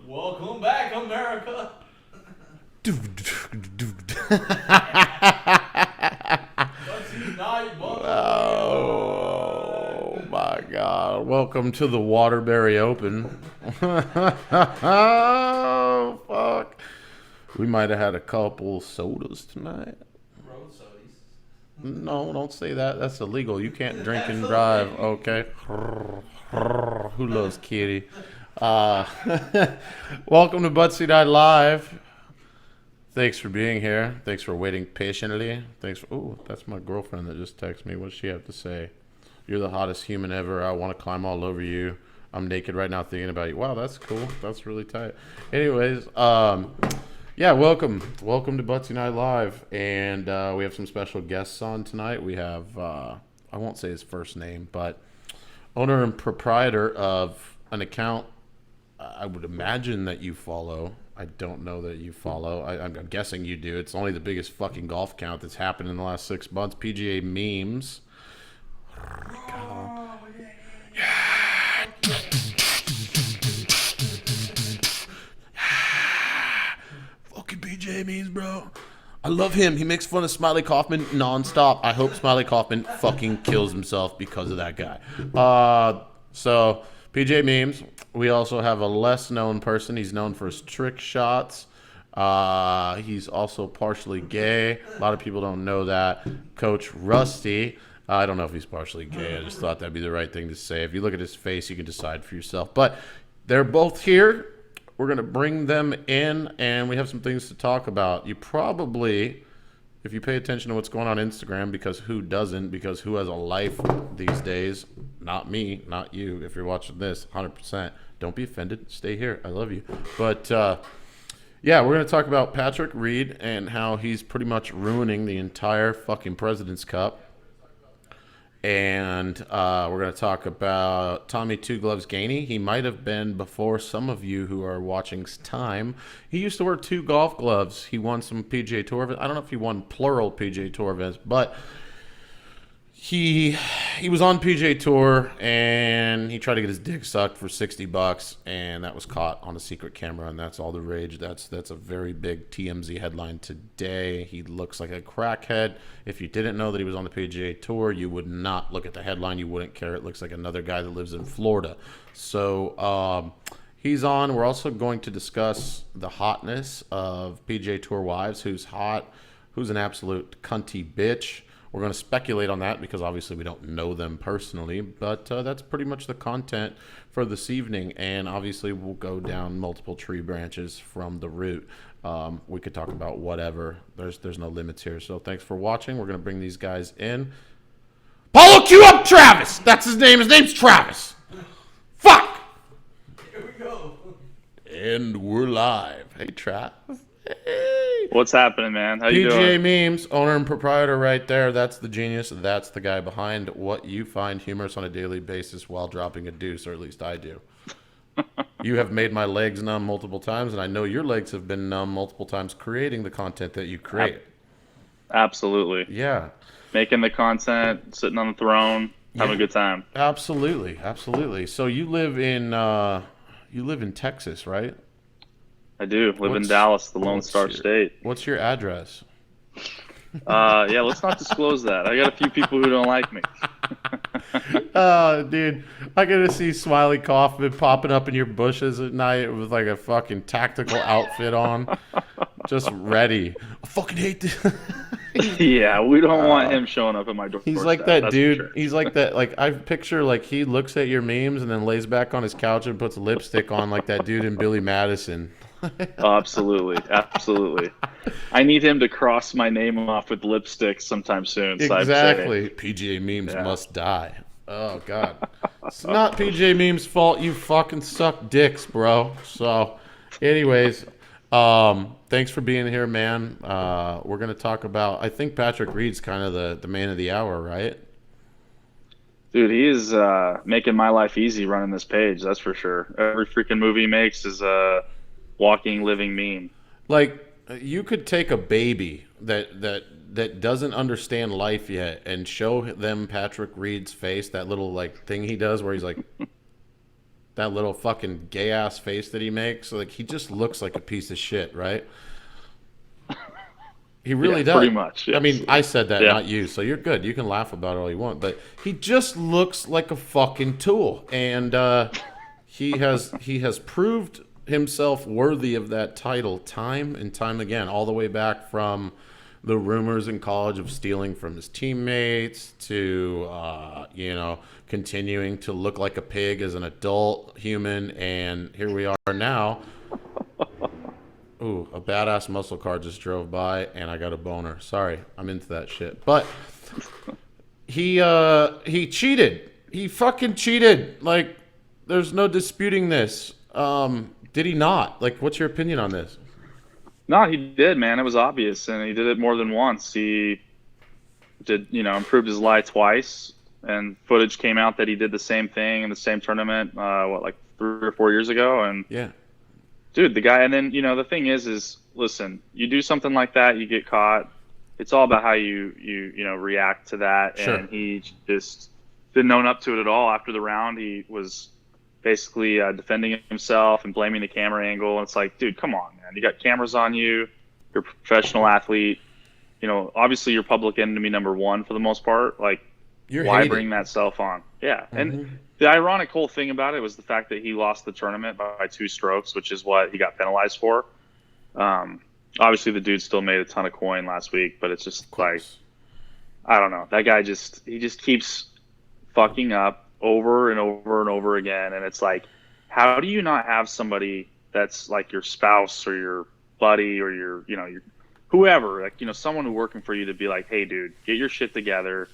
Welcome back, America. Buttsy night, Oh my God! Welcome to the Waterbury Open. Oh fuck! We might have had a couple sodas tonight. Road sodies. No, don't say that. That's illegal. You can't drink and drive. Okay. Who loves kitty? Uh, welcome to Buttsy Night Live. Thanks for being here. Thanks for waiting patiently. Thanks for. Ooh, that's my girlfriend that just texted me. What does she have to say? You're the hottest human ever. I want to climb all over you. I'm naked right now thinking about you. Wow, that's cool. That's really tight. Anyways, yeah, welcome to Buttsy Night Live, and we have some special guests on tonight. We have I won't say his first name, but owner and proprietor of an account I would imagine that you follow. I don't know that you follow. I'm guessing you do. It's only the biggest fucking golf count that's happened in the last 6 months. PGA memes. Fucking PGA memes, bro. I love him. He makes fun of Smiley Kaufman nonstop. I hope Smiley Kaufman fucking kills himself because of that guy. So PJ memes. We also have a less known person. He's known for his trick shots. He's also partially gay. A lot of people don't know that. Coach Rusty. I don't know if he's partially gay. I just thought that'd be the right thing to say. If you look at his face, you can decide for yourself. But they're both here. We're going to bring them in, and we have some things to talk about. You probably, if you pay attention to what's going on Instagram, because who doesn't, because who has a life these days? Not me, not you. If you're watching this, 100%. Don't be offended. Stay here. I love you. But, yeah, we're going to talk about Patrick Reed and how he's pretty much ruining the entire fucking President's Cup. And we're going to talk about Tommy Two Gloves Gainey. He might have been before some of you who are watching's time. He used to wear 2 golf gloves. He won some PGA Tour events. I don't know if he won plural PGA Tour events, but he was on PGA Tour and he tried to get his dick sucked for $60, and that was caught on a secret camera, and that's all the rage. That's a very big TMZ headline today. He looks like a crackhead. If you didn't know that he was on the PGA Tour, you would not look at the headline. You wouldn't care. It looks like another guy that lives in Florida. So he's on. We're also going to discuss the hotness of PGA Tour wives. Who's hot? Who's an absolute cunty bitch? We're going to speculate on that because obviously we don't know them personally, but that's pretty much the content for this evening. And obviously we'll go down multiple tree branches from the root. We could talk about whatever. There's no limits here. So thanks for watching. We're going to bring these guys in. Paulo, cue up Travis. That's his name. His name's Travis. Fuck. Here we go. And we're live. Hey, Travis. Hey. What's happening, man? How you PGA doing? Memes, owner and proprietor right there. That's the genius. That's the guy behind what you find humorous on a daily basis while dropping a deuce, or at least I do. You have made my legs numb multiple times, and I know your legs have been numb multiple times creating the content that you create. Absolutely. Yeah. Making the content, sitting on the throne, having a good time. Absolutely. Absolutely. So you live in Texas, right? I do. Live in Dallas, the Lone Star State. What's your address? Yeah, let's not disclose that. I got a few people who don't like me. Oh, dude, I gotta see Smiley Kaufman popping up in your bushes at night with like a fucking tactical outfit on, just ready. I fucking hate this. Yeah, we don't want him showing up at my door. He's like that dude. Sure. He's like that. Like I picture, like he looks at your memes and then lays back on his couch and puts lipstick on, like that dude in Billy Madison. Oh, absolutely, absolutely. I need him to cross my name off with lipstick sometime soon. So Exactly. PGA memes must die. Oh God, it's not PGA memes' fault. You fucking suck dicks, bro. So, anyways, thanks for being here, man. We're gonna talk about. I think Patrick Reed's kind of the man of the hour, right? Dude, he is making my life easy running this page. That's for sure. Every freaking movie he makes is a walking, living meme. Like you could take a baby that doesn't understand life yet and show them Patrick Reed's face, that little like thing he does where he's like that little fucking gay ass face that he makes. Like he just looks like a piece of shit, right? He really does. Pretty much. Yes. I mean, I said that, Yeah. not you, so you're good. You can laugh about it all you want, but he just looks like a fucking tool, and he has proved himself worthy of that title time and time again, all the way back from the rumors in college of stealing from his teammates to continuing to look like a pig as an adult human, and here we are now. Ooh, a badass muscle car just drove by, and I got a boner. Sorry, I'm into that shit. But he cheated. He fucking cheated. Like, there's no disputing this. Did he not? Like, what's your opinion on this? No, he did, man. It was obvious, and he did it more than once. He did, improved his lie twice, and footage came out that he did the same thing in the same tournament, like 3 or 4 years ago, and Yeah. dude, the guy, and then, the thing is listen, you do something like that, you get caught. It's all about how you react to that. Sure. And he just didn't own up to it at all. After the round, he was basically defending himself and blaming the camera angle. And it's like, dude, come on, man. You got cameras on you. You're a professional athlete. Obviously you're public enemy number one for the most part. Like, why hated. bring that self on? Yeah. And the ironic whole thing about it was the fact that he lost the tournament by 2 strokes, which is what he got penalized for. Obviously, the dude still made a ton of coin last week, but it's just like, I don't know. That guy he just keeps fucking up over and over and over again. And it's like, how do you not have somebody that's like your spouse or your buddy or your whoever, like, someone who's working for you to be like, hey, dude, get your shit together.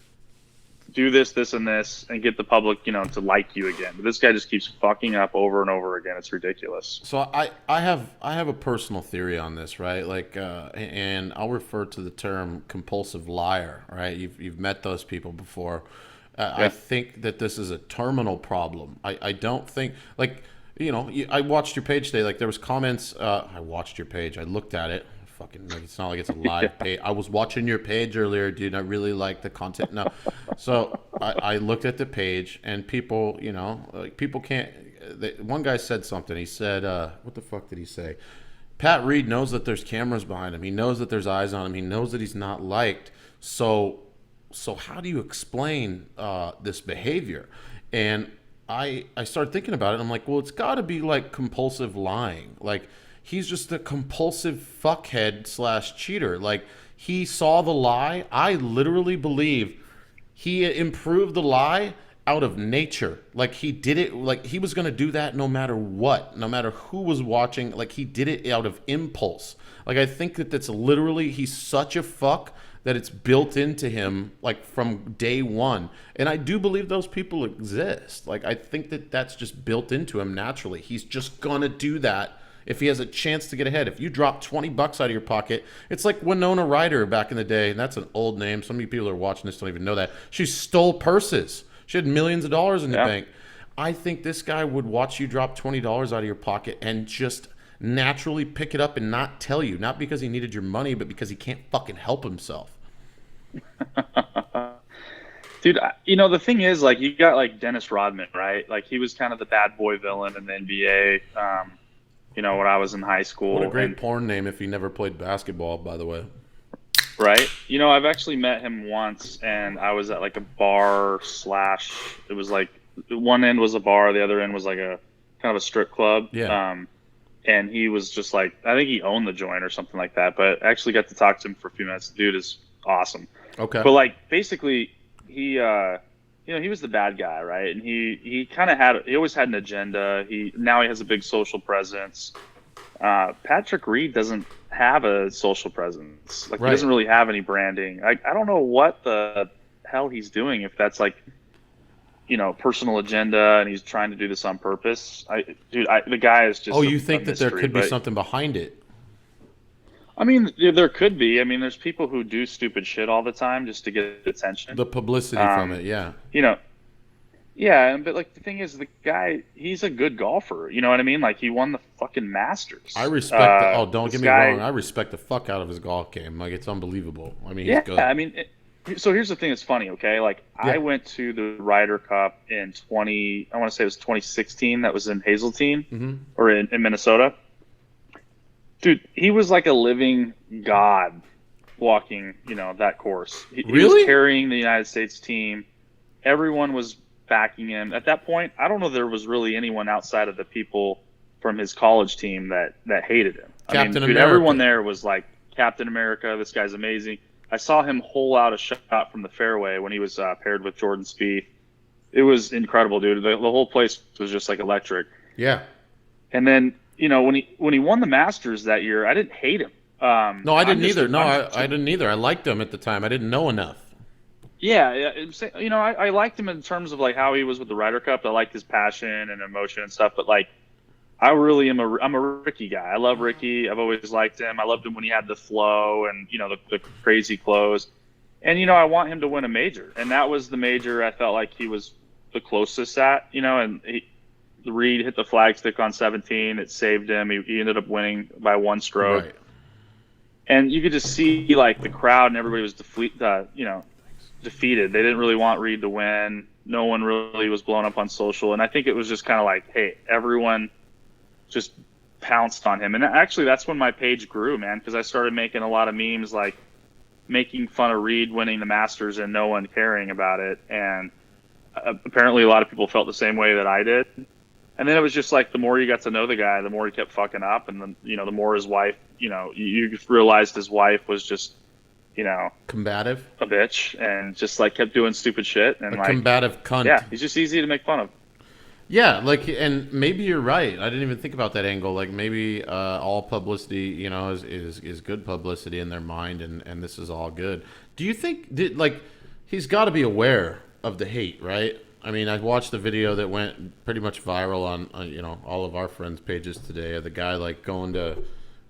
Do this, this, and this, and get the public, to like you again. But this guy just keeps fucking up over and over again. It's ridiculous. So I have a personal theory on this, right? Like, and I'll refer to the term compulsive liar, right? You've met those people before. Yeah. I think that this is a terminal problem. I don't think, like, I watched your page today. Like, there was comments. I watched your page. I looked at it. Fucking, like, it's not like it's a live page. I was watching your page earlier, dude. I really like the content. No, so I looked at the page, and people, like, people can't. One guy said something. He said, "What the fuck did he say?" Pat Reed knows that there's cameras behind him. He knows that there's eyes on him. He knows that he's not liked. So how do you explain this behavior? And I started thinking about it. I'm like, well, it's got to be like compulsive lying, like. He's just a compulsive fuckhead / cheater. Like, he saw the lie. I literally believe he improved the lie out of nature. Like, he did it, like, he was going to do that no matter what, no matter who was watching. Like, he did it out of impulse. Like, I think that's literally, he's such a fuck that it's built into him, like, from day one. And I do believe those people exist. Like, I think that's just built into him naturally. He's just going to do that. If he has a chance to get ahead, if you drop $20 out of your pocket, it's like Winona Ryder back in the day, and that's an old name. So many people who are watching this don't even know that. She stole purses. She had millions of dollars in the bank. I think this guy would watch you drop $20 out of your pocket and just naturally pick it up and not tell you, not because he needed your money, but because he can't fucking help himself. Dude, the thing is, like, you got like Dennis Rodman, right? Like, he was kind of the bad boy villain in the NBA. When I was in high school. What a great porn name if he never played basketball, by the way. Right? I've actually met him once, and I was at like a bar / it was like one end was a bar, the other end was like a kind of a strip club. Yeah. And he was just like, I think he owned the joint or something like that, but I actually got to talk to him for a few minutes. The dude is awesome. Okay. But like, basically, he was the bad guy, right? And he always had an agenda. Now he has a big social presence. Patrick Reed doesn't have a social presence. Like, right. He doesn't really have any branding. I don't know what the hell he's doing, if that's like, personal agenda and he's trying to do this on purpose. The guy is just. Oh, you think that there could be something behind it? I mean, there could be. I mean, there's people who do stupid shit all the time just to get attention. The publicity from it, yeah. Yeah, but like, the thing is, the guy, he's a good golfer. You know what I mean? Like, he won the fucking Masters. I respect. Don't get me wrong. I respect the fuck out of his golf game. Like, it's unbelievable. I mean, he's good. Yeah, I mean, so here's the thing that's funny, okay? Like Yeah. I went to the Ryder Cup in I want to say it was 2016. That was in Hazeltine or in Minnesota. Dude, he was like a living god walking, that course. He was Really? carrying the United States team. Everyone was backing him. At that point, I don't know if there was really anyone outside of the people from his college team that hated him. Captain dude, America. everyone there was like, Captain America, this guy's amazing. I saw him hole out a shot from the fairway when he was paired with Jordan Spieth. It was incredible, dude. The whole place was just like electric. Yeah. And then, when he won the Masters that year, I didn't hate him. No, I didn't either. No, I didn't either. I liked him at the time. I didn't know enough. Yeah, I liked him in terms of like how he was with the Ryder Cup. I liked his passion and emotion and stuff. But like, I really am I'm a Ricky guy. I love Ricky. I've always liked him. I loved him when he had the flow and the crazy clothes. And I want him to win a major. And that was the major I felt like he was the closest at. And Reed hit the flagstick on 17. It saved him. He ended up winning by one stroke. Right. And you could just see like the crowd and everybody was defeated. They didn't really want Reed to win. No one really was blown up on social. And I think it was just kind of like, hey, everyone just pounced on him. And actually, that's when my page grew, man, because I started making a lot of memes like making fun of Reed winning the Masters and no one caring about it. And apparently a lot of people felt the same way that I did. And then it was just like the more you got to know the guy, the more he kept fucking up. And then, the more his wife, you realized his wife was just, combative, a bitch, and just like kept doing stupid shit. And a combative cunt. Yeah, he's just easy to make fun of. Yeah, and maybe you're right. I didn't even think about that angle. Like maybe all publicity, is good publicity in their mind, and this is all good. Do you think he's got to be aware of the hate, right? I mean, I watched the video that went pretty much viral on all of our friends' pages today of the guy like going to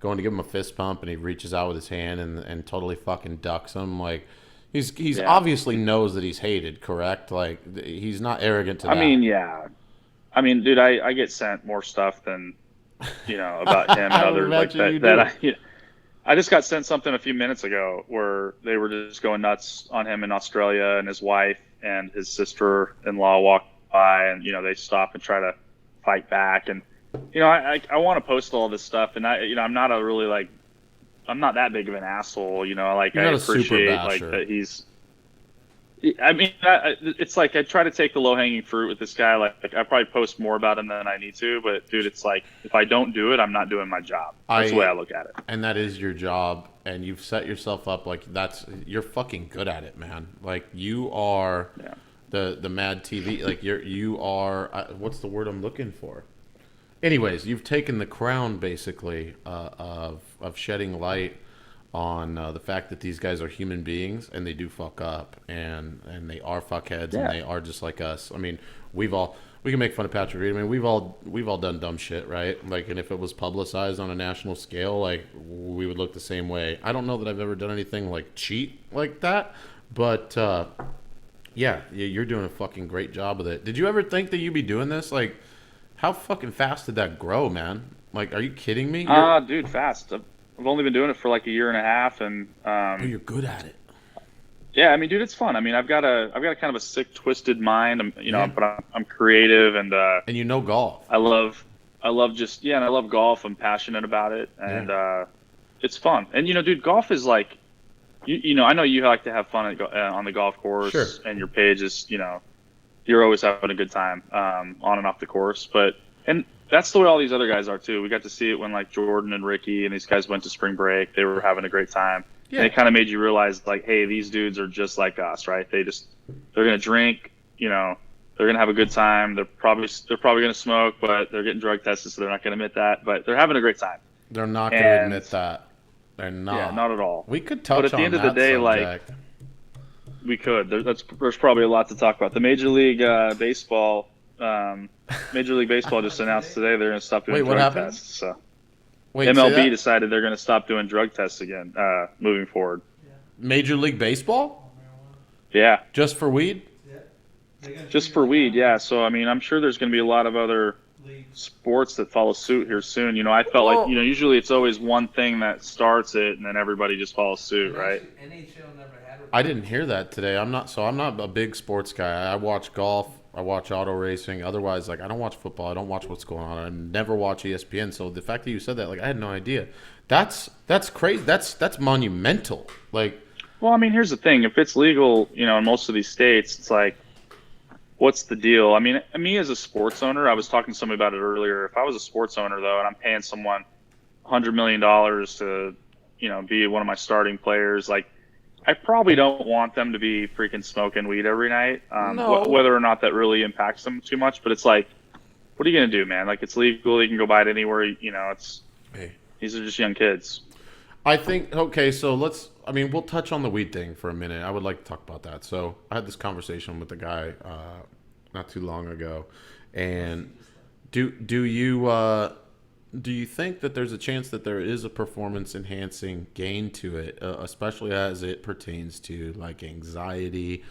give him a fist pump, and he reaches out with his hand and totally fucking ducks him. Like he's obviously knows that he's hated, correct? Like he's not arrogant to that. I mean, yeah. I mean, dude, I get sent more stuff than about him and others like that. I just got sent something a few minutes ago where they were just going nuts on him in Australia, and his wife and his sister-in-law walked by, and they stop and try to fight back. And I want to post all this stuff, and I'm not I'm not that big of an asshole. I appreciate like that he's. I mean, it's like I try to take the low-hanging fruit with this guy. Like I probably post more about him than I need to, but dude, it's like if I don't do it, I'm not doing my job. That's the way I look at it. And that is your job, and you've set yourself up like you're fucking good at it, man. Like you are the Mad TV. Like you are. What's the word I'm looking for? Anyways, you've taken the crown basically of shedding light on the fact that these guys are human beings and they do fuck up and they are fuckheads and they are just like us. I mean, we can make fun of Patrick Reed. I mean, we've all done dumb shit, right? Like, and if it was publicized on a national scale, like we would look the same way. I don't know that I've ever done anything like cheat like that, but yeah, you're doing a fucking great job with it. Did you ever think that you'd be doing this? Like, how fucking fast did that grow, man? Like, are you kidding me? Dude, fast. I've only been doing it for like a year and a half, and you're good at it. Yeah, I mean, dude, it's fun. I mean, I've got a kind of a sick, twisted mind. But I'm creative, and golf. I love and I love golf. I'm passionate about it, and it's fun. And dude, golf is like, I know you like to have fun on the golf course, sure. And your page is, you're always having a good time on and off the course, and that's the way all these other guys are too. We got to see it when like Jordan and Ricky and these guys went to spring break. They were having a great time. Yeah. And it kind of made you realize like, hey, these dudes are just like us, right? They're going to drink, they're going to have a good time. They're probably going to smoke, but they're getting drug tested, so they're not going to admit that, but they're having a great time. They're not going to admit that. They're not. Yeah, not at all. We could touch on that. But at the end of the day, subject. like, we could. There's probably a lot to talk about. The Major League Baseball just announced today they're going to stop doing drug tests. So MLB decided they're going to stop doing drug tests again moving forward. Major League Baseball? Yeah. Just for weed? Just for weed, yeah. So, I mean, I'm sure there's going to be a lot of other sports that follow suit here soon. I felt like, usually it's always one thing that starts it and then everybody just follows suit, right? NHL never had a I didn't hear that today. I'm not a big sports guy. I watch golf. I watch auto racing. Otherwise, like I don't watch football. I don't watch what's going on. I never watch ESPN. So the fact that you said that, like I had no idea. That's crazy. That's monumental. Like, Well, I mean, here's the thing. If it's legal, you know, in most of these states, it's like, what's the deal? I mean, me as a sports owner, I was talking to somebody about it earlier. If I was a sports owner, though, and I'm paying someone $100 million to, you know, be one of my starting players, like, I probably don't want them to be freaking smoking weed every night, No. whether or not that really impacts them too much. But it's like, what are you going to do, man? Like, it's legal. You can go buy it anywhere. You know, these are just young kids. I think, okay, so we'll touch on the weed thing for a minute. I would like to talk about that. So I had this conversation with a guy not too long ago, and do you think that there's a chance that there is a performance enhancing gain to it, especially as it pertains to like anxiety,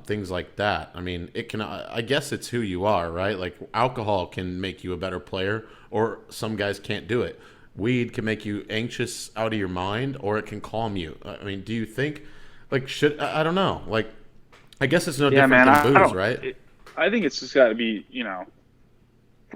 things like that? I mean, I guess it's who you are, right? Like alcohol can make you a better player, or some guys can't do it. Weed can make you anxious out of your mind, or it can calm you. I mean, do you think, like, I don't know. Like, I guess it's no different than booze, right? I think it's just got to be, you know,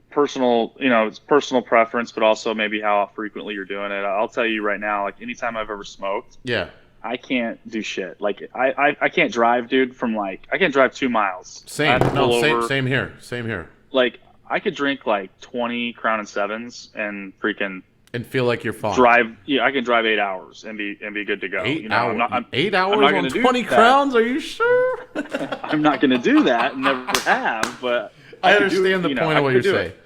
personal, you know, it's personal preference, but also maybe how frequently you're doing it. I'll tell you right now, like, anytime I've ever smoked, Yeah. I can't do shit. Like, I can't drive, dude, I can't drive 2 miles. Same here. Like, I could drink, like, 20 Crown and Sevens and freaking And feel like you're fine. I can drive 8 hours and be good to go. 8 you know, hours? 8 I'm hours not on gonna do 20 that. crowns? Are you sure? I'm not going to do that. Never have. But I could do it, understand the you know, point I of what could you're do saying. it.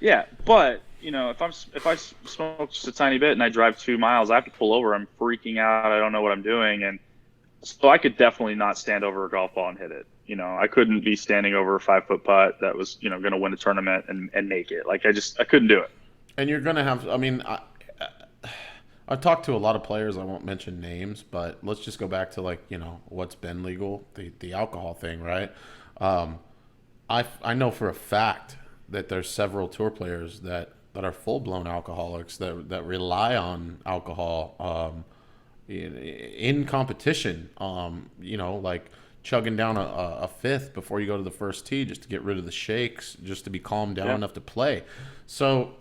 Yeah, but you know, if I smoke just a tiny bit and I drive 2 miles, I have to pull over. I'm freaking out. I don't know what I'm doing, and so I could definitely not stand over a golf ball and hit it. You know, I couldn't be standing over a 5-foot putt that was, you know, going to win a tournament and make it. Like I couldn't do it. And you're going to have, I mean, I've talked to a lot of players. I won't mention names, but let's just go back to, like, you know, what's been legal, the alcohol thing, right? I know for a fact that there's several tour players that are full-blown alcoholics that rely on alcohol in competition, you know, like chugging down a fifth before you go to the first tee just to get rid of the shakes, just to be calmed down enough to play. So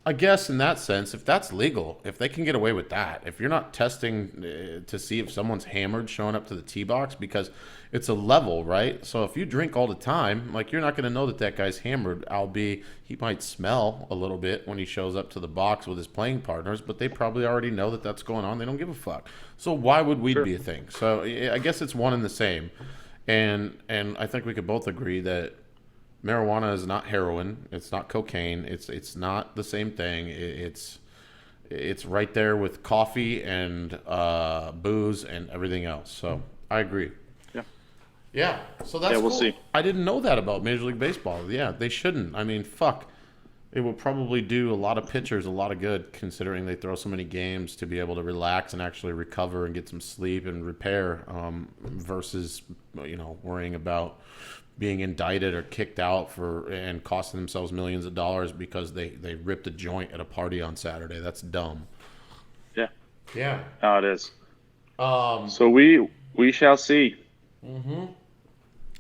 I guess in that sense, if that's legal, if they can get away with that, if you're not testing to see if someone's hammered showing up to the tee box, because it's a level, right? So if you drink all the time, like, you're not going to know that guy's hammered, albeit he might smell a little bit when he shows up to the box with his playing partners, but they probably already know that that's going on. They don't give a fuck. So why would weed be a thing? So I guess it's one and the same. And I think we could both agree that marijuana is not heroin. It's not cocaine. It's not the same thing. It's right there with coffee and booze and everything else. So I agree. Yeah. So that's we'll cool. see. I didn't know that about Major League Baseball. Yeah, they shouldn't. I mean, fuck. It will probably do a lot of pitchers a lot of good, considering they throw so many games, to be able to relax and actually recover and get some sleep and repair, versus, you know, worrying about being indicted or kicked out and costing themselves millions of dollars because they ripped a joint at a party on Saturday. That's dumb. Yeah. Yeah. How it is. So we shall see. Mm-hmm.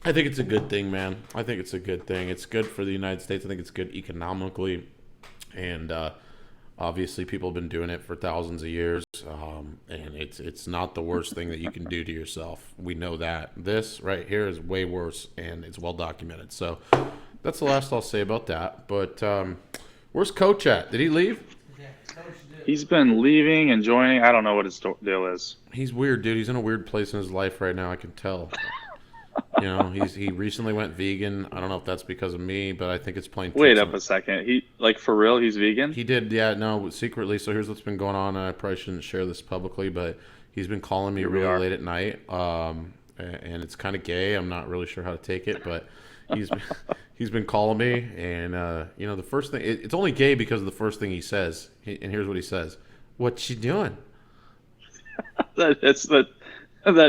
I think it's a good thing, man. I think it's a good thing. It's good for the United States. I think it's good economically, and obviously people have been doing it for thousands of years, and it's not the worst thing that you can do to yourself. We know that. This right here is way worse, and it's well documented. So that's the last I'll say about that. But where's Coach at? Did he leave? Yeah, Coach did. He's been leaving and joining. I don't know what his deal is. He's weird, dude. He's in a weird place in his life right now. I can tell. You know, he recently went vegan. I don't know if that's because of me, but I think it's plain. Wait up a second. He, like, for real, he's vegan? He did, yeah, no, secretly. So here's what's been going on. And I probably shouldn't share this publicly, but he's been calling me really late at night, and it's kind of gay. I'm not really sure how to take it, but he's been calling me, and you know, the first thing, it's only gay because of the first thing he says, and here's what he says: "What you doing?" That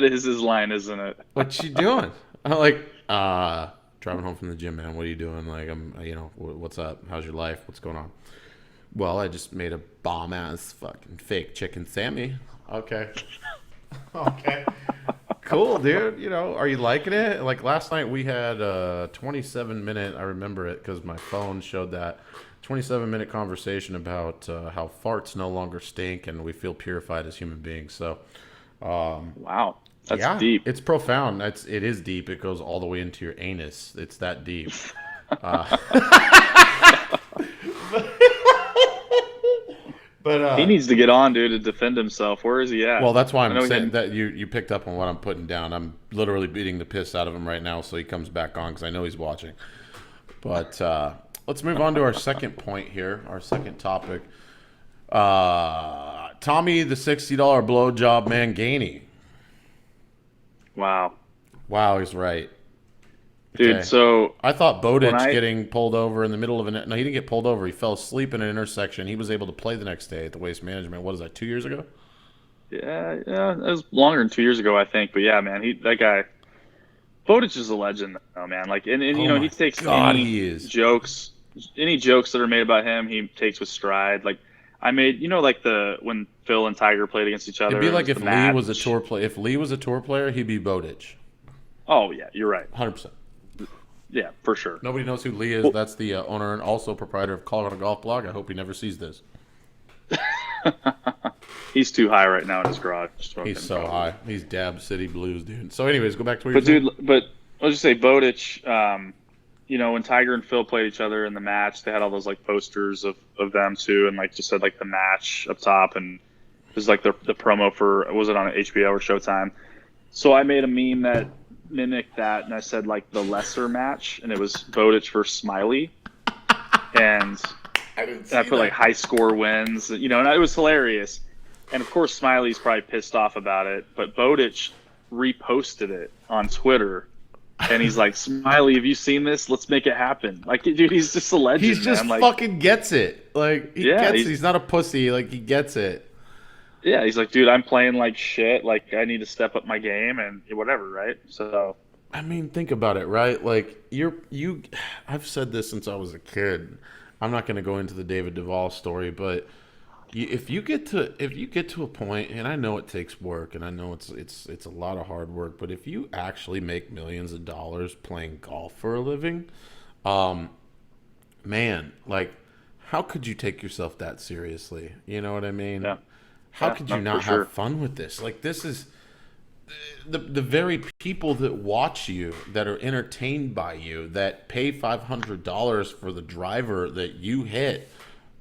is his line, isn't it? What you doing? I'm like, driving home from the gym, man. What are you doing? Like, you know, what's up? How's your life? What's going on? Well, I just made a bomb ass fucking fake chicken Sammy. Okay. Okay. Cool, dude. You know, are you liking it? Like last night we had a 27-minute, I remember it because my phone showed that 27-minute conversation about how farts no longer stink and we feel purified as human beings. So, Wow, that's yeah, deep. it's profound. It is deep. It goes all the way into your anus. It's that deep. But He needs to get on, dude, to defend himself. Where is he at? well, that's why I I'm know saying that you picked up on what I'm putting down. I'm literally beating the piss out of him right now, so he comes back on because I know he's watching. But let's move on to our second point here, our second topic. Tommy, the $60 blowjob man, Gainey. Wow, Wow, he's right. dude. Okay. So I thought Bowditch when I- getting pulled over in the middle of no, he didn't get pulled over. He fell asleep in an intersection. He was able to play the next day at the Waste Management. What is that, 2 years ago? yeah, it was longer than 2 years ago, I think. But yeah, man, that guy, Bowditch is a legend, though, man. Like, and Oh you know, my he takes God, any he is. jokes, that are made about him, he takes with stride. Like, I made, like when Phil and Tiger played against each other. It'd be it like was if the Lee was a match. tour player. If Lee was a tour player, he'd be Bowditch. Oh yeah, you're right. 100%. Yeah, for sure. Nobody knows who Lee is. That's the owner and also proprietor of Colorado Golf Blog. I hope he never sees this. He's too high right now in his garage. He's so high. He's Dab City Blues, dude. So, anyways, go back to what But you're saying. dude, but let's just say Bowditch. When Tiger and Phil played each other in the match, they had all those like posters of them too, and like just said like the match up top, and it was like the promo for, was it on HBO or Showtime? So I made a meme that mimicked that, and I said like the lesser match, and it was Bowditch versus Smiley, and I put like high score wins, and it was hilarious. And of course, Smiley's probably pissed off about it, but Bowditch reposted it on Twitter. And he's like, Smiley, have you seen this? Let's make it happen. Like, dude, he's just a legend. He's just man. Like, fucking gets it. Like, he Yeah, gets it. He's not a pussy. Like, he gets it. yeah, he's like, dude, I'm playing like shit. Like, I need to step up my game and whatever, right? So, I mean, think about it, right? Like, I've said this since I was a kid. I'm not going to go into the David Duvall story, but if you get to a point, and I know it takes work, and I know it's a lot of hard work, but if you actually make millions of dollars playing golf for a living, man, like, how could you take yourself that seriously? You know what I mean? yeah. How Yeah, could you no, not for sure. have fun with this? Like, this is the very people that watch you, that are entertained by you, that pay $500 for the driver that you hit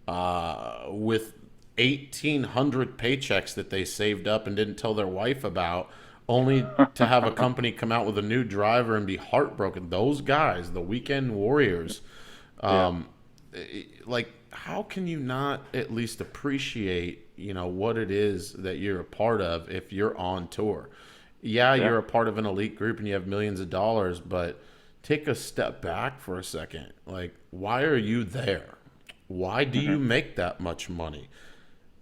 with 1,800 paychecks that they saved up and didn't tell their wife about, only to have a company come out with a new driver and be heartbroken. Those guys, the weekend warriors, like, how can you not at least appreciate, what it is that you're a part of if you're on tour? Yeah, you're a part of an elite group and you have millions of dollars, but take a step back for a second. Like, why are you there? Why do you make that much money?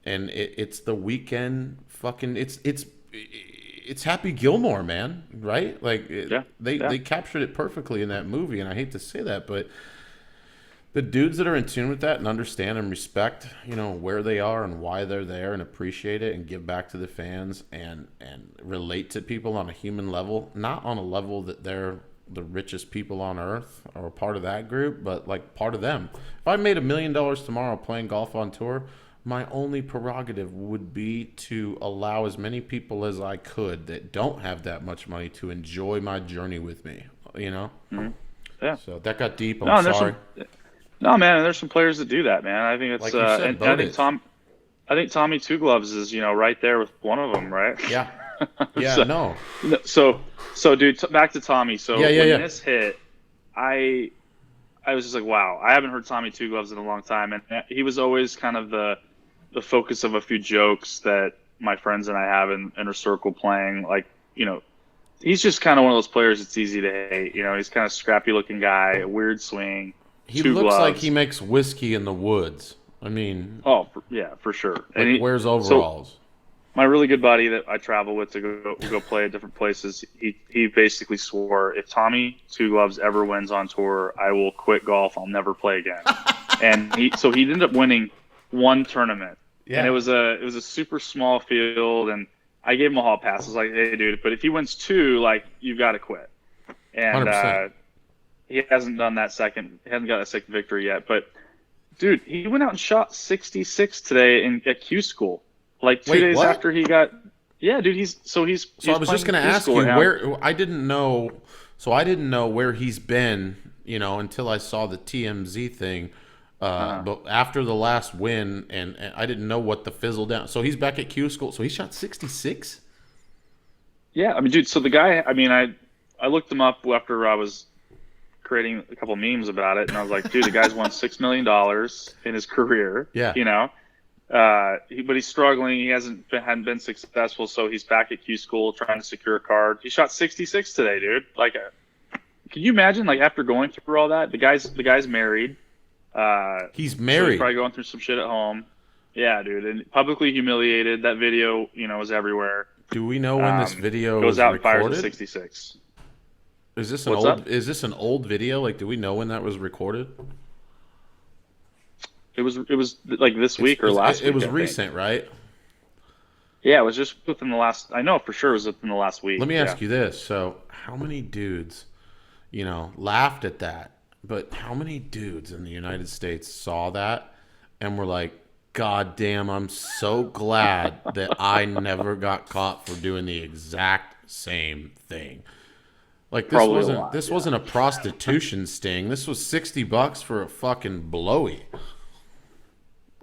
And it's the weekend fucking, it's Happy Gilmore, man, right? Like, they captured it perfectly in that movie, and I hate to say that, but the dudes that are in tune with that and understand and respect, where they are and why they're there and appreciate it and give back to the fans and relate to people on a human level, not on a level that they're the richest people on earth or part of that group, but like part of them. If I made $1 million tomorrow playing golf on tour, my only prerogative would be to allow as many people as I could that don't have that much money to enjoy my journey with me, Mm-hmm. Yeah. So that got deep. No, I'm and there's sorry. No, man, and there's some players that do that, man. I think it's Like you said, and I think Bowditch. I think Tommy Two Gloves is right there with one of them, right? Yeah. Yeah, So- no. So, dude, back to Tommy. So Yeah, when yeah. this hit, I was just like, wow, I haven't heard Tommy Two Gloves in a long time, and he was always kind of the focus of a few jokes that my friends and I have in our circle playing. Like, he's just kind of one of those players that's easy to hate. He's kind of scrappy looking guy, a weird swing. He two looks like gloves. he makes whiskey in the woods. I mean, Oh, yeah, for sure. like And wears overalls. my really good buddy that I travel with to go play at different places, he basically swore, if Tommy Two Gloves ever wins on tour, I will quit golf. I'll never play again. And he ended up winning one tournament, and it was a super small field, and I gave him a hall pass. I was like, hey, dude, but if he wins 2, like, you've got to quit. And 100%. he hasn't done that second. He hasn't got a second victory yet. But dude, he went out and shot 66 today at Q school, like 2 Wait, days what? after he got. Yeah, dude. He's So I was just going to playing Q ask school you now. where I didn't know. So I didn't know where he's been, until I saw the TMZ thing. But after the last win, and I didn't know what the fizzle down. So he's back at Q school. So he shot 66. Yeah, I mean, dude. So the guy. I mean, I looked him up after I was creating a couple memes about it, and I was like, dude, the guy's won $6 million in his career. Yeah. But he's struggling. He hadn't been successful, so he's back at Q school trying to secure a card. He shot 66 today, dude. Like, can you imagine? Like, after going through all that, the guy's married. He's So married. he's probably going through some shit at home. Yeah, dude, and publicly humiliated. That video, was everywhere. Do we know when this video Goes was out and fires recorded? a 66. Is this What's up? Is this an old video? Like, do we know when that was recorded? It was like this week or last week. It was I think. recent, right? Yeah, it was just within the last. I know for sure it was within the last week. Let me ask you this. So, how many dudes, laughed at that? But how many dudes in the United States saw that and were like, God damn, I'm so glad that I never got caught for doing the exact same thing. Like, this Probably a wasn't lot, this yeah. wasn't a prostitution sting. This was $60 for a fucking blowy.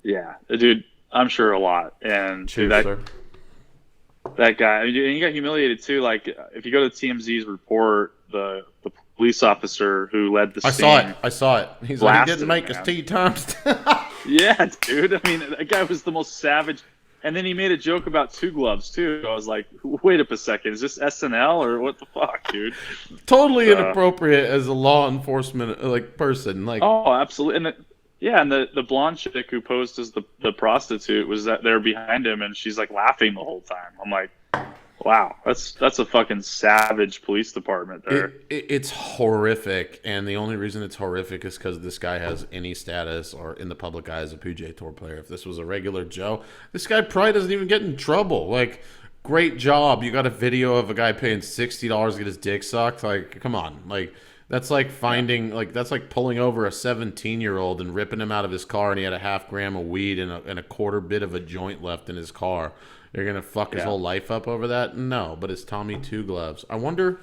Yeah, dude, I'm sure a lot. And dude, Cheers, sir. that guy, and he got humiliated too. Like, if you go to TMZ's report, the police officer who led the sting. I saw it. He's like, he Blasted didn't make him, his man. tea times. Yeah, dude. I mean, that guy was the most savage. And then he made a joke about 2 gloves too. I was like, wait up a second, is this SNL or what the fuck, dude? Totally inappropriate as a law enforcement person. Like, Oh, absolutely. And the blonde chick who posed as the prostitute was there behind him, and she's like laughing the whole time. I'm like, wow, that's a fucking savage police department there. it's horrific, and the only reason it's horrific is because this guy has any status or in the public eye as a PGA Tour player. If this was a regular Joe, this guy probably doesn't even get in trouble. Like, great job, you got a video of a guy paying $60 to get his dick sucked. Like, come on, like. That's like that's like pulling over a 17-year-old and ripping him out of his car, and he had a half gram of weed and a quarter bit of a joint left in his car. You're going to fuck his whole life up over that? No, but it's Tommy Two Gloves. I wonder,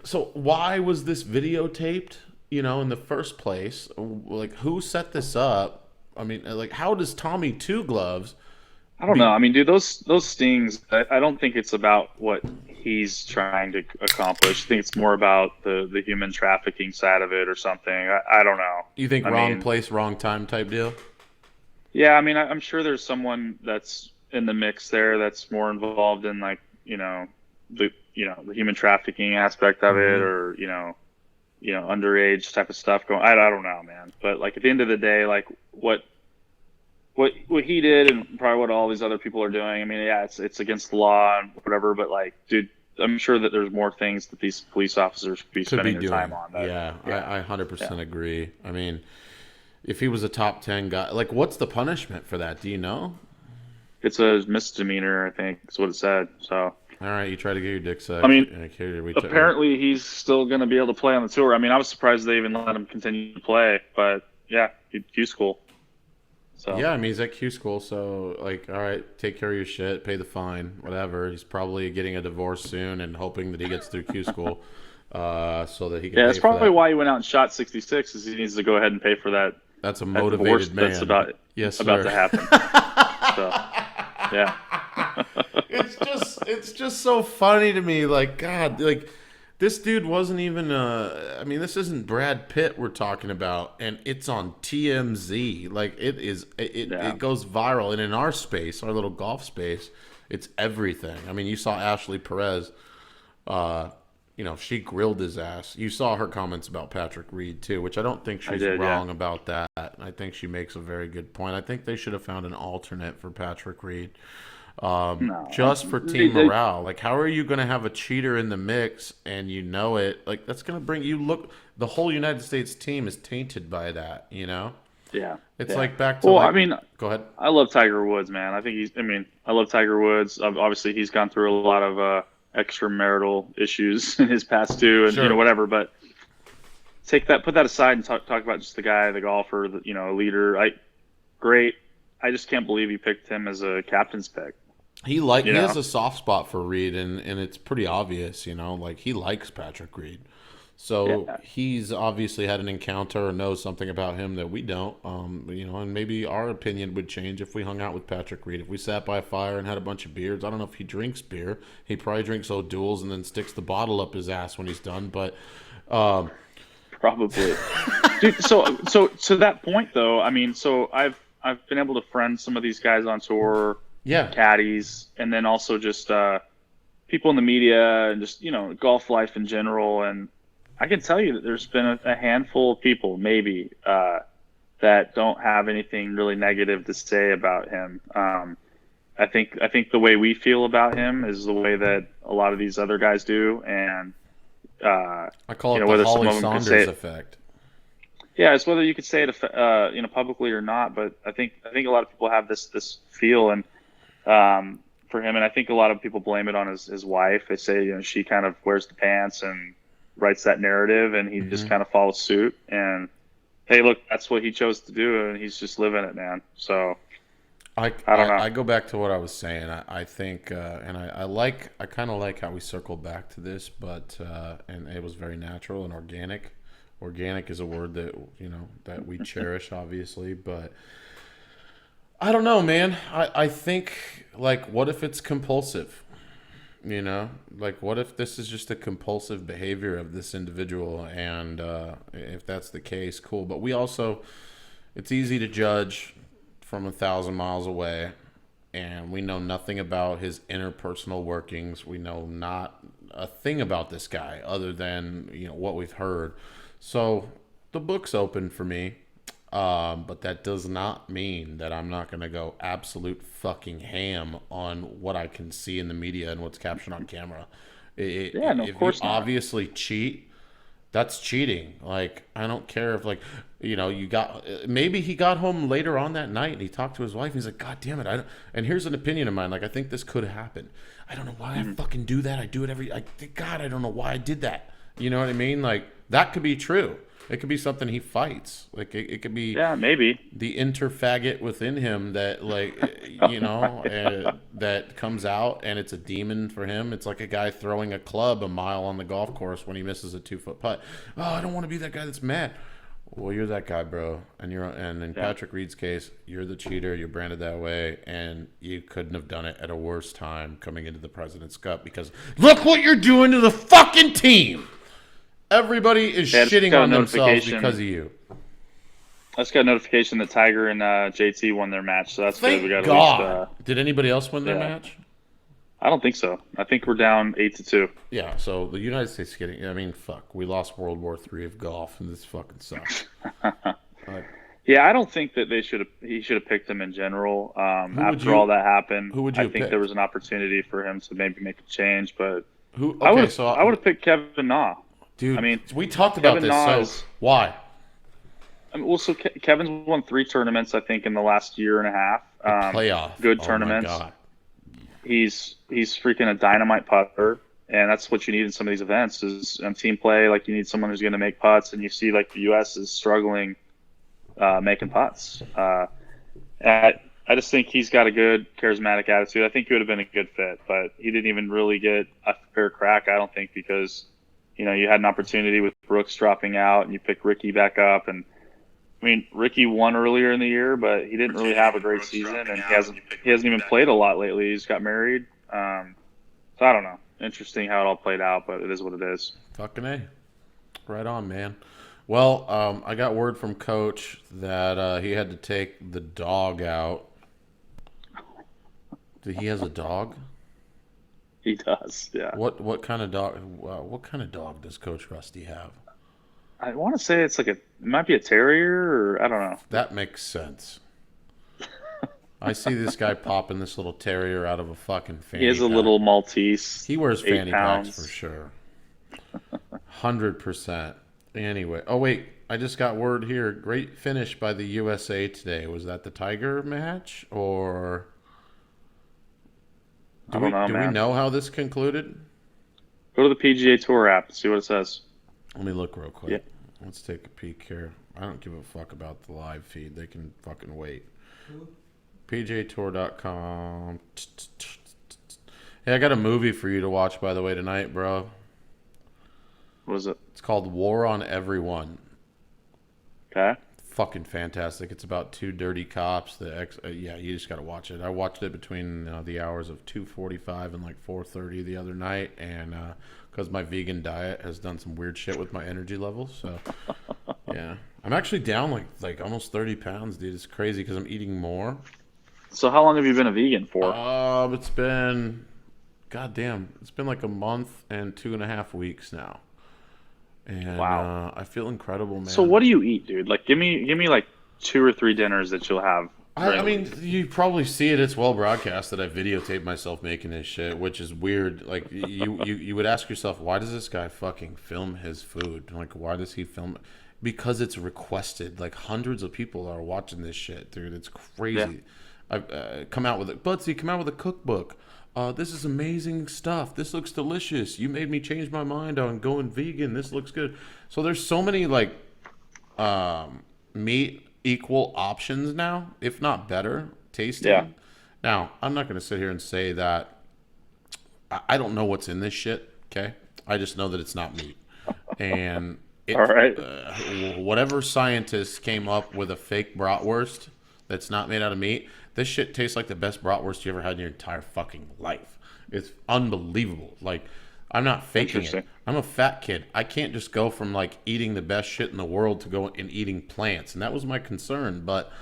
so why was this videotaped, in the first place? Like, who set this up? I mean, like, how does Tommy Two Gloves... I don't know. I mean, dude, those stings, I don't think it's about what he's trying to accomplish. I think it's more about the human trafficking side of it or something. I don't know. You think wrong place, wrong time type deal? Yeah, I mean, I'm sure there's someone that's in the mix there that's more involved in, like, the human trafficking aspect of it, or underage type of stuff going. I don't know, man. But like, at the end of the day, like, what he did and probably what all these other people are doing. I mean, yeah, it's against the law and whatever, but like, dude, I'm sure that there's more things that these police officers could be spending their time on. I 100% agree. I mean, if he was a top 10 guy, like, what's the punishment for that? Do you know? It's a misdemeanor, I think is what it said. So, all right, you try to get your dick sucked. I mean, apparently he's still going to be able to play on the tour. I mean, I was surprised they even let him continue to play, but yeah, Q school. So. Yeah, I mean, he's at Q school, so, like, all right, take care of your shit, pay the fine, whatever. He's probably getting a divorce soon and hoping that he gets through Q school so that he can. Yeah, pay that's for probably that. why he went out and shot 66. Is he needs to go ahead and pay for that. That's a divorce motivated man. That's about to happen. So, yeah. It's just so funny to me. Like, God, like, this dude wasn't even I mean, this isn't Brad Pitt we're talking about, and it's on TMZ. Like, it goes viral, and in our space, our little golf space, it's everything. I mean, you saw Ashley Perez, she grilled his ass. You saw her comments about Patrick Reed too, which I don't think she's wrong about that. I think she makes a very good point. I think they should have found an alternate for Patrick Reed. Just for team morale. Like, how are you going to have a cheater in the mix and you know it? Like, that's going to bring the whole United States team is tainted by that, Yeah. It's Yeah. like back to Well, like. I mean, Go ahead. I love Tiger Woods, man. I think I love Tiger Woods. Obviously, he's gone through a lot of extramarital issues in his past too, and Sure. whatever. But put that aside, and talk about just the guy, the golfer, a leader. Great. I just can't believe you picked him as a captain's pick. He You has know? a soft spot for Reed, and it's pretty obvious, like he likes Patrick Reed. So Yeah. he's obviously had an encounter or knows something about him that we don't. And maybe our opinion would change if we hung out with Patrick Reed. If we sat by a fire and had a bunch of beers. I don't know if he drinks beer. He probably drinks O'Doul's and then sticks the bottle up his ass when he's done. But Probably. Dude, so to that point though, I mean, so I've been able to friend some of these guys on tour, yeah, caddies, and then also just people in the media and just golf life in general. And I can tell you that there's been a handful of people maybe that don't have anything really negative to say about him. I think the way we feel about him is the way that a lot of these other guys do, and I call it the whether some Holly of them could say Saunders it, effect. yeah, it's whether you could say it publicly or not. But I think a lot of people have this feel and for him, and I think a lot of people blame it on his wife. They say she kind of wears the pants and writes that narrative, and he just kind of follows suit. And hey, look, that's what he chose to do, and he's just living it, man. So I don't know. I go back to what I was saying. I think, and I kind of like how we circled back to this, but and it was very natural and organic. Organic is a word that that we cherish, obviously, but I don't know, man. I think, like, what if it's compulsive? Like, what if this is just a compulsive behavior of this individual? And if that's the case, cool. But it's easy to judge from 1,000 miles away, and we know nothing about his interpersonal workings. We know not a thing about this guy other than what we've heard. So the book's open for me, but that does not mean that I'm not going to go absolute fucking ham on what I can see in the media and what's captured on camera. Yeah, no, of If you course not. obviously cheat, that's cheating. Like, I don't care if, like, maybe he got home later on that night and he talked to his wife and he's like, God damn it. And here's an opinion of mine. Like, I think this could happen. I don't know why I fucking do that. I do it God, I don't know why I did that. You know what I mean? Like, that could be true. It could be something he fights. Like, it could be Maybe the interfaggot within him that, like, that comes out and it's a demon for him. It's like a guy throwing a club a mile on the golf course when he misses a 2-foot putt. Oh, I don't want to be that guy that's mad. Well, you're that guy, bro. And in Patrick Reed's case, you're the cheater. You're branded that way, and you couldn't have done it at a worse time coming into the President's Cup because look what you're doing to the fucking team. Everybody is shitting on themselves because of you. I just got a notification that Tiger and JT won their match, so that's Thank good. We got God. at least. Did anybody else win their match? I don't think so. I think we're down 8-2. Yeah, so the United States fuck. We lost World War III of golf, and this fucking sucks. Yeah, I don't think that he should have picked him in general. After all that happened, who would you I think pick? there was an opportunity for him to maybe make a change, but Who? I Okay, would have picked Kevin Na. Dude, I mean, we talked about Kevin this. So why? So Kevin's won 3 tournaments, I think, in the last year and a half. Playoff. Good Oh tournaments. my God. He's freaking a dynamite putter, and that's what you need in some of these events is team play. Like, you need someone who's going to make putts, and you see like the U.S. is struggling making putts. I just think he's got a good charismatic attitude. I think he would have been a good fit, but he didn't even really get a fair crack, I don't think, because you had an opportunity with Brooks dropping out, and you pick Ricky back up, and I mean, Ricky won earlier in the year, but he didn't really have a great season, and he hasn't even played a lot lately. He's got married, so I don't know. Interesting how it all played out, but it is what it is. Fucking A. Right on, man. Well, I got word from Coach that he had to take the dog out. He has a dog? He does, yeah. What kind of dog? What kind of dog does Coach Rusty have? I want to say it might be a terrier, or I don't know. That makes sense. I see this guy popping this little terrier out of a fucking fanny He is a pack. little Maltese. He wears 8 fanny packs pounds. for sure. 100%. Anyway. Oh, wait. I just got word here. Great finish by the USA today. Was that the Tiger match, or I don't know, do man. we know how this concluded? Go to the PGA Tour app and see what it says. Let me look real quick. Yeah. Let's take a peek here. I don't give a fuck about the live feed. They can fucking wait. PGAtour.com. Hey, I got a movie for you to watch, by the way, tonight, bro. What is it? It's called War on Everyone. Okay. Fucking fantastic. It's about two dirty cops. Yeah, you just got to watch it. I watched it between the hours of 2:45 and like 4:30 the other night, and because my vegan diet has done some weird shit with my energy levels. So, yeah. I'm actually down like almost 30 pounds, dude. It's crazy because I'm eating more. So how long have you been a vegan for? It's been, goddamn, it's been like a month and 2.5 weeks now. And Wow. I feel incredible, man. So what do you eat, dude? Like, give me like 2 or 3 dinners that you'll have. I mean, you probably see it. It's well broadcast that I videotaped myself making this shit, which is weird. Like, you would ask yourself, why does this guy fucking film his food? Like, why does he film it? Because it's requested. Like, hundreds of people are watching this shit, dude. It's crazy. Yeah. I've come out with it. Buttsy, come out with a cookbook. This is amazing stuff. This looks delicious. You made me change my mind on going vegan. This looks good. So there's so many like meat equal options now, if not better tasting. Yeah. Now, I'm not going to sit here and say that I don't know what's in this shit, okay? I just know that it's not meat. And All right. Whatever scientists came up with a fake bratwurst that's not made out of meat, this shit tastes like the best bratwurst you ever had in your entire fucking life. It's unbelievable. Like, I'm not faking it. I'm a fat kid. I can't just go from like eating the best shit in the world to go and eating plants. And that was my concern. But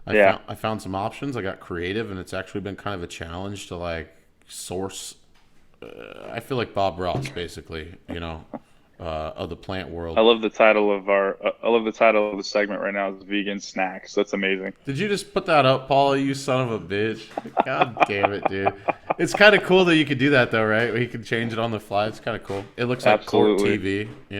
I found some options. I got creative, and it's actually been kind of a challenge to like source. I feel like Bob Ross, basically, of the plant world. I love the title of the segment right now is vegan snacks. That's amazing. Did you just put that up, Paula? You son of a bitch! God damn it, dude! It's kind of cool that you could do that, though, right? Where you can change it on the fly. It's kind of cool. It looks like Court TV, We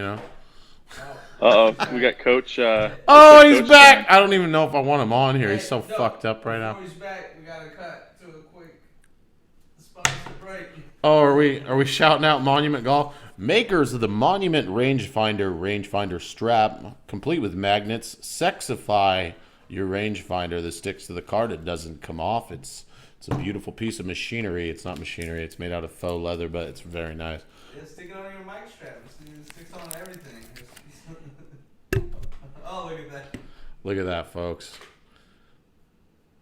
got Coach. Oh, he's back! I don't even know if I want him on here. He's so fucked up right now. Before he's back, we gotta cut to a quick sponsor break. Oh, are we shouting out Monument Golf? Makers of the Monument rangefinder strap, complete with magnets, sexify your rangefinder that sticks to the card. It doesn't come off. It's a beautiful piece of machinery. It's not machinery. It's made out of faux leather, but it's very nice. Yeah, stick it on your mic strap. It sticks on everything. Oh, look at that. Look at that, folks.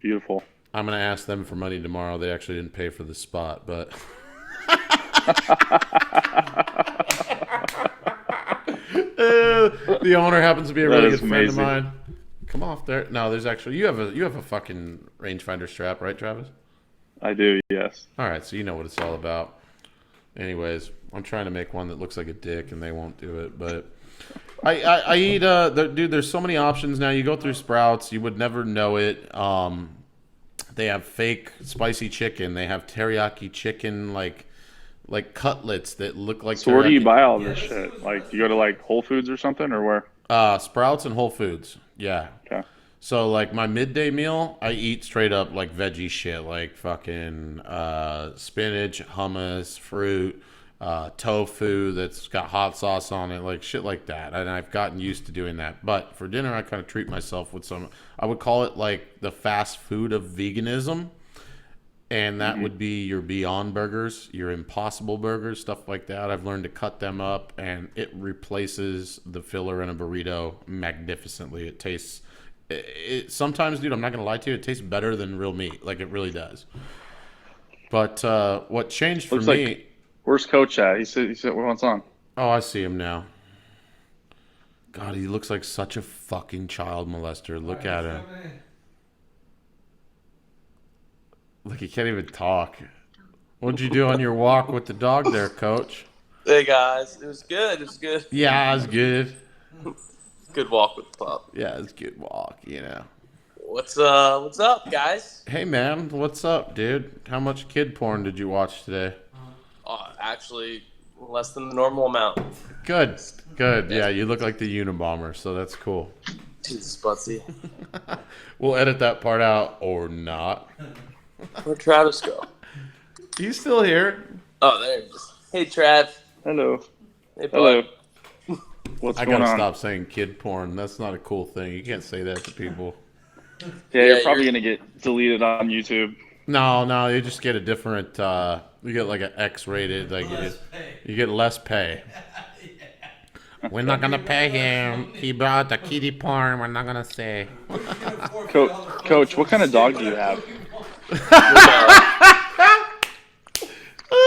Beautiful. I'm going to ask them for money tomorrow. They actually didn't pay for the spot, but... The owner happens to be a really good friend of mine. Come off there. No, there's actually you have a fucking rangefinder strap, right, Travis? I do, yes. All right, so you know what it's all about. Anyways, I'm trying to make one that looks like a dick, and they won't do it. But I eat. Dude, there's so many options now. You go through Sprouts, you would never know it. They have fake spicy chicken. They have teriyaki chicken, like cutlets that look like. So where do you buy all this shit? Like, you go to like Whole Foods or something, or where? Sprouts and Whole Foods. Yeah. Okay. So like my midday meal, I eat straight up like veggie shit, like fucking spinach, hummus, fruit, tofu that's got hot sauce on it, like shit like that. And I've gotten used to doing that. But for dinner, I kind of treat myself with some. I would call it like the fast food of veganism. And that would be your Beyond Burgers, your Impossible Burgers, stuff like that. I've learned to cut them up, and it replaces the filler in a burrito magnificently. It tastes... sometimes, dude, I'm not going to lie to you, it tastes better than real meat. Like, it really does. But what changed for me... Like, where's Coach at? He said, what's on? Oh, I see him now. God, he looks like such a fucking child molester. Look at him. Look, he can't even talk. What'd you do on your walk with the dog there, Coach? Hey, guys. It was good. It was good. Yeah, it was good. Good walk with the pup. Yeah, it was a good walk, What's up, guys? Hey, man. What's up, dude? How much kid porn did you watch today? Actually, less than the normal amount. Good. Good. Yeah, you look like the Unabomber, so that's cool. Jesus, Buttsy. We'll edit that part out or not. Where'd Travis go? He's still here. Oh, there he is. Hey, Trav. Hello. Hey, bud. Hello. What's I going gotta on? stop saying kid porn. That's not a cool thing. You can't say that to people. Yeah, Yeah, you're probably you're- gonna get deleted on YouTube. No, you just get a different. You get like an X-rated. Like you get less pay. We're not gonna pay him. He brought the kiddie porn. We're not gonna say. Coach, what kind of dog do you have? We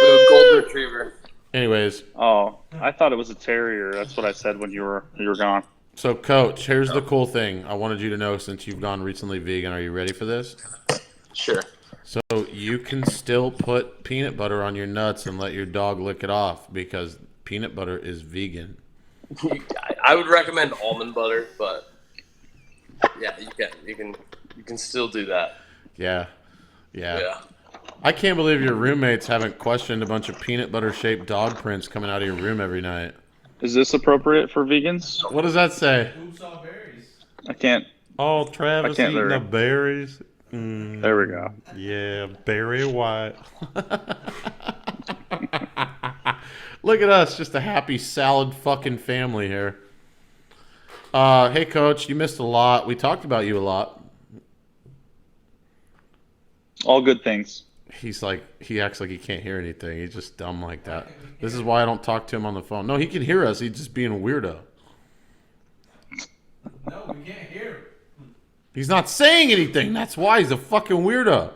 have a golden retriever. Anyways, Oh, I thought it was a terrier. That's what I said when you were gone. so Coach, here's the cool thing. I wanted you to know since you've gone recently vegan. Are you ready for this? Sure. So you can still put peanut butter on your nuts and let your dog lick it off because peanut butter is vegan. I would recommend almond butter, but yeah, you can still do that. Yeah. Yeah. I can't believe your roommates haven't questioned a bunch of peanut butter shaped dog prints coming out of your room every night. Is this appropriate for vegans? What does that say? Who saw berries? I can't. Oh, Travis I can't eating the lyric. berries. There we go. Yeah, Barry White. Look at us, just a happy salad fucking family here. Hey, Coach, you missed a lot. We talked about you a lot. All good things. He's like, he acts like he can't hear anything. He's just dumb like that. This is why I don't talk to him on the phone. No, he can hear us. He's just being a weirdo. No, we can't hear. He's not saying anything. That's why he's a fucking weirdo.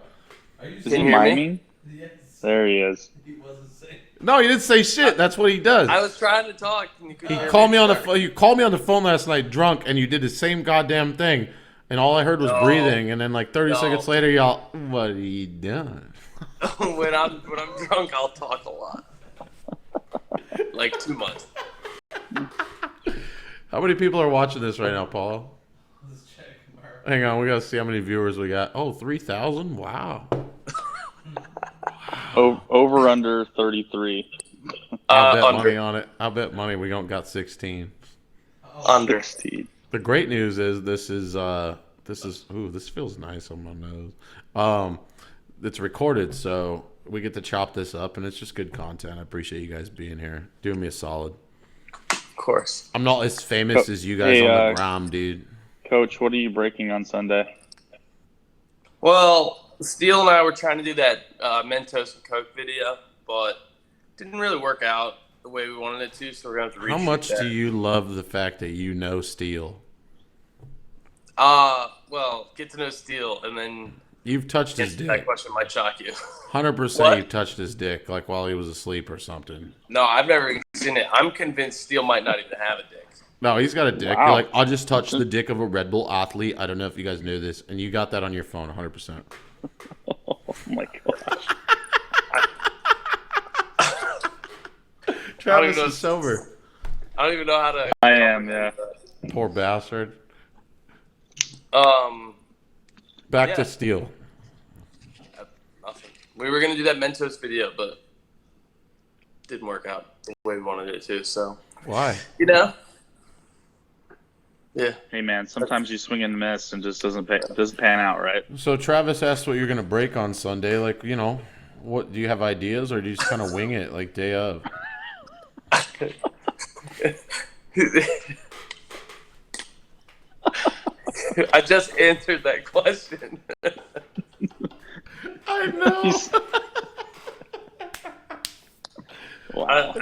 Are you Is Can he you saying? hear me? miming? Yes. There he is. He wasn't saying. No, he didn't say shit. That's what he does. I was trying to talk and you couldn't He hear called me on the Sorry. phone. You called me on the phone last night drunk, and you did the same goddamn thing. And all I heard was No. breathing. And then like 30 No. seconds later, y'all, what are you doing? when I'm drunk, I'll talk a lot. Like too much. How many people are watching this right now, Paul? Let's check. Hang on, we gotta see how many viewers we got. Oh, 3,000? Wow. Over under 33. I'll bet Under. money on it. I'll bet money we don't got 16. Under. 16. The great news is this is ooh, this feels nice on my nose. It's recorded, so we get to chop this up, and it's just good content. I appreciate you guys being here, doing me a solid. Of course. I'm not as famous as you guys Hey, on the gram, dude. Coach, what are you breaking on Sunday? Well, Steele and I were trying to do that Mentos and Coke video, but didn't really work out the way we wanted it to, so we're going to have to reshoot How much that. do you love the fact that you know Steel? Well, get to know Steele, and then You've touched his answer that dick. question might shock you. 100% What? you've touched his dick, like while he was asleep or something. No, I've never even seen it. I'm convinced Steele might not even have a dick. No, he's got a dick. Wow. You're like, I'll just touch the dick of a Red Bull athlete. I don't know if you guys knew this. And you got that on your phone, 100%. Oh my gosh. Travis know. is sober. I don't even know how to. I am, yeah. Poor bastard. Back Yeah. to Steel. Nothing. We were gonna do that Mentos video, but didn't work out the way we wanted it to. So Why? you know, yeah. Hey man, sometimes you swing and miss and just doesn't pan out right. So Travis asked what you're going to break on Sunday. Like, you know, what do you have ideas or do you just kind of wing it like day of? I just answered that question. I know. Wow.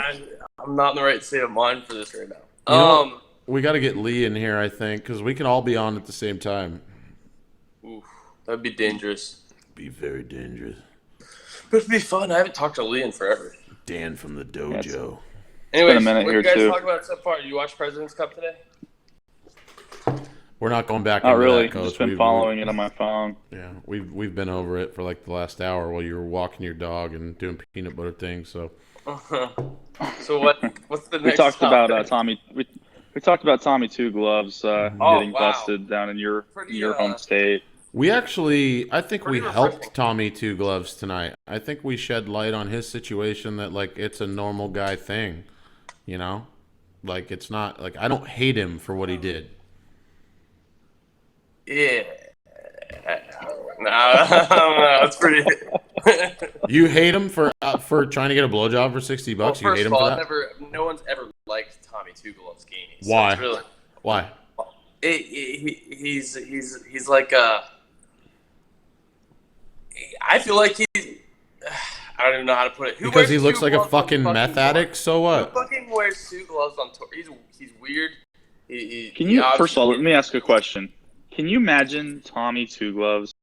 I'm not in the right state of mind for this right now. You know, we got to get Lee in here, I think, because we can all be on at the same time. Oof, that'd be dangerous. Be very dangerous. But it'd be fun. I haven't talked to Lee in forever. Dan from the dojo. Anyways, been a minute what here, you guys too. talking about so far? You watch President's Cup today? We're not going back Not into really. that, Coach. Just been We've- following it on my phone. Yeah, we've been over it for like the last hour while you were walking your dog and doing peanut butter things. So So what's the next We talked about topic? Tommy. We talked about Tommy Two Gloves getting wow. busted down in your Pretty, home state. we actually, I think we Pretty helped refreshing. Tommy Two Gloves tonight. I think we shed light on his situation that like it's a normal guy thing, you know. Like, it's not like I don't hate him for what he did. Yeah. No, that's pretty. You hate him for trying to get a blowjob for $60? Well, You first hate of him all, for that? no one's ever liked Tommy Two Gloves Gainey. So Why? It's really, Why? he's like I feel like he's. I don't even know how to put it. Because he looks like a fucking meth addict. So Who what? fucking wears suit gloves on tour? He's weird. Can you first of all let me ask a question? Can you imagine Tommy Two Gloves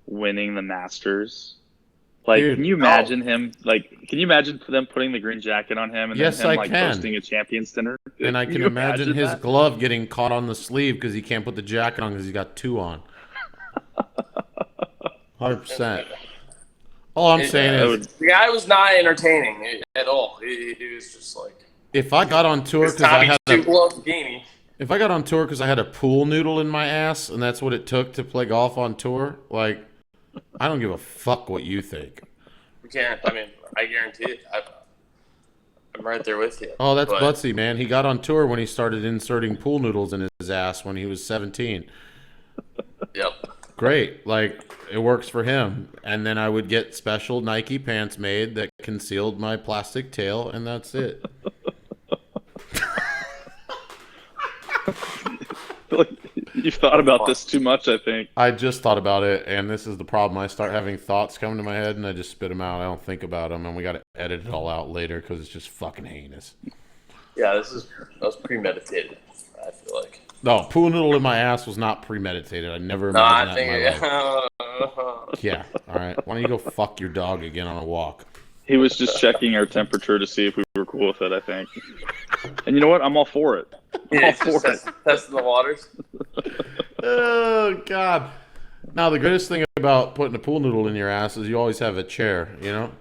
winning the Masters? Like, Dude, can you imagine him? Like, can you imagine them putting the green jacket on him and Yes, then him I like can. hosting a champions dinner? And I can you imagine his that? glove getting caught on the sleeve because he can't put the jacket on because he's got two on. 100%. All I'm saying is, the guy was not entertaining at all. He was just like if I got on tour because I Tommy had Two Gloves Gainey. if I got on tour because I had a pool noodle in my ass and that's what it took to play golf on tour, like, I don't give a fuck what you think. We can't. I mean, I guarantee it. I'm right there with you. Oh, that's Buttsy, man. He got on tour when he started inserting pool noodles in his ass when he was 17. Yep. Great. Like, it works for him. And then I would get special Nike pants made that concealed my plastic tail, and that's it. You've thought about this too much, I think. I just thought about it, and this is the problem. I start having thoughts come to my head, and I just spit them out. I don't think about them, and we got to edit it all out later because it's just fucking heinous. Yeah, that was premeditated. I feel like. No, pool noodle in my ass was not premeditated. I never imagined that in my life. Yeah, all right. Why don't you go fuck your dog again on a walk? He was just checking our temperature to see if we were cool with it, I think. And you know what? I'm all for it. I'm all for it. Testing the waters. Oh, God. Now, the greatest thing about putting a pool noodle in your ass is you always have a chair, you know?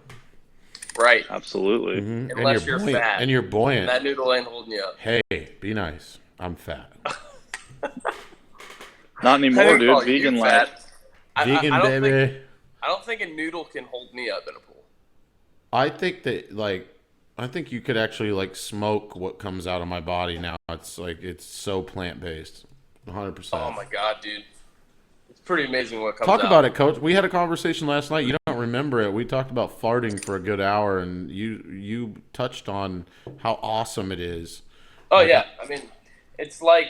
Right. Absolutely. Mm-hmm. Unless you're buoyant, fat. and you're buoyant. That noodle ain't holding you up. Hey, be nice. I'm fat. Not anymore, I dude. Vegan life. Vegan, baby. I don't think a noodle can hold me up in a pool. I think that, like, I think you could actually, like, smoke what comes out of my body now. It's, like, it's so plant-based. 100%. Oh, my God, dude. It's pretty amazing what comes out. Talk about it, Coach. We had a conversation last night. You don't remember it. We talked about farting for a good hour, and you touched on how awesome it is. Oh, yeah. I mean, it's like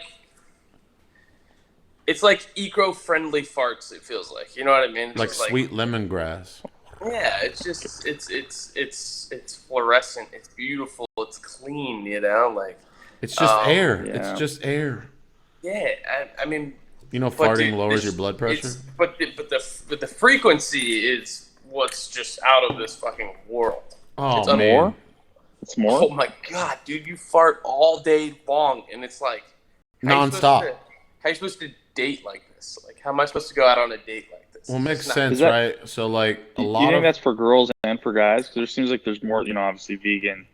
eco-friendly farts, it feels like. You know what I mean? It's Like just sweet lemongrass. Yeah, it's just it's fluorescent. It's beautiful. It's clean. You know, like It's just air. Yeah. It's just air. yeah. I mean, You know, but farting dude, lowers your blood pressure. But the frequency is what's just out of this fucking world. Oh, it's man. More? It's more? Oh my God, dude! You fart all day long, and it's like Nonstop. How you supposed to date like this? Like, how am I supposed to go out on a date like this? Well, it makes It's not- sense, Is that- right? So, like, a You lot think of that's for girls and for guys? Because there seems like there's more, obviously vegan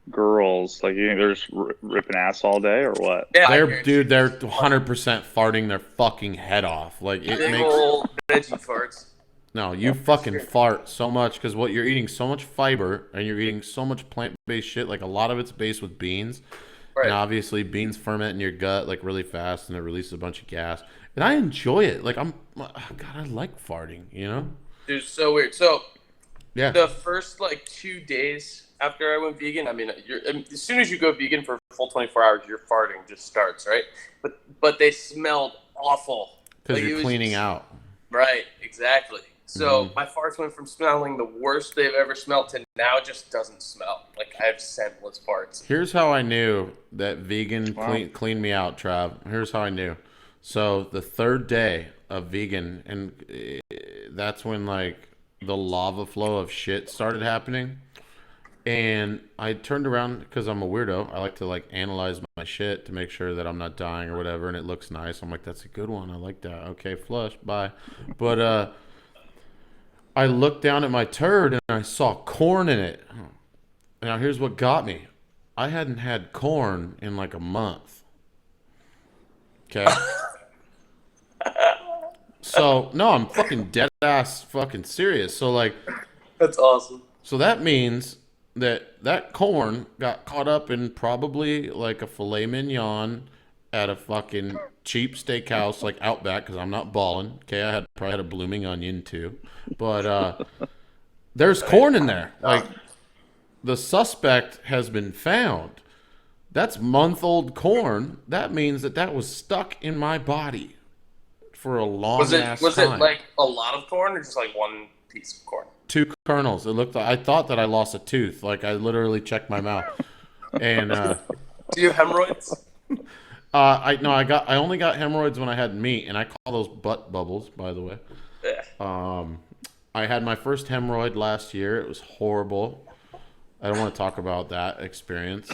girls. Like, you think they're just ripping ass all day or what? Yeah, I they're guarantee dude, they're 100% farting their fucking head off. Like, it big makes old veggie farts. no, you fucking fart so much because what you're eating so much fiber and you're eating so much plant-based shit. Like, a lot of it's based with beans, Right. and obviously beans ferment in your gut like really fast, and it releases a bunch of gas. And I enjoy it. Like, God, I like farting. You know? Dude, so weird. So Yeah. the first like 2 days after I went vegan, I mean, as soon as you go vegan for a full 24 hours, your farting just starts, right? But they smelled awful. Because Like, it you're was cleaning just- out. Right, exactly. So my farts went from smelling the worst they've ever smelled to now it just doesn't smell. Like, I have scentless farts. Here's how I knew that vegan Wow. cleaned me out, Trav. Here's how I knew. So the third day of vegan, and that's when, like, the lava flow of shit started happening. And I turned around because I'm a weirdo. I like to, like, analyze my shit to make sure that I'm not dying or whatever, and it looks nice. I'm like, that's a good one. I like that. Okay, flush, bye. But I looked down at my turd and I saw corn in it. Now, here's what got me. I hadn't had corn in like a month. Okay? So, no, I'm fucking dead ass fucking serious. So, like, That's awesome. so that means that corn got caught up in probably like a filet mignon at a fucking cheap steakhouse like Outback, because I'm not balling. Okay, I probably had a blooming onion too, but there's corn in there. Like, the suspect has been found. That's month-old corn. That means that was stuck in my body for a long ass time. Was it like a lot of corn or just like one piece of corn? 2 kernels. It looked like, I thought that I lost a tooth. Like, I literally checked my mouth. And do you have hemorrhoids? I only got hemorrhoids when I had meat, and I call those butt bubbles, by the way. Yeah. I had my first hemorrhoid last year. It was horrible. I don't want to talk about that experience.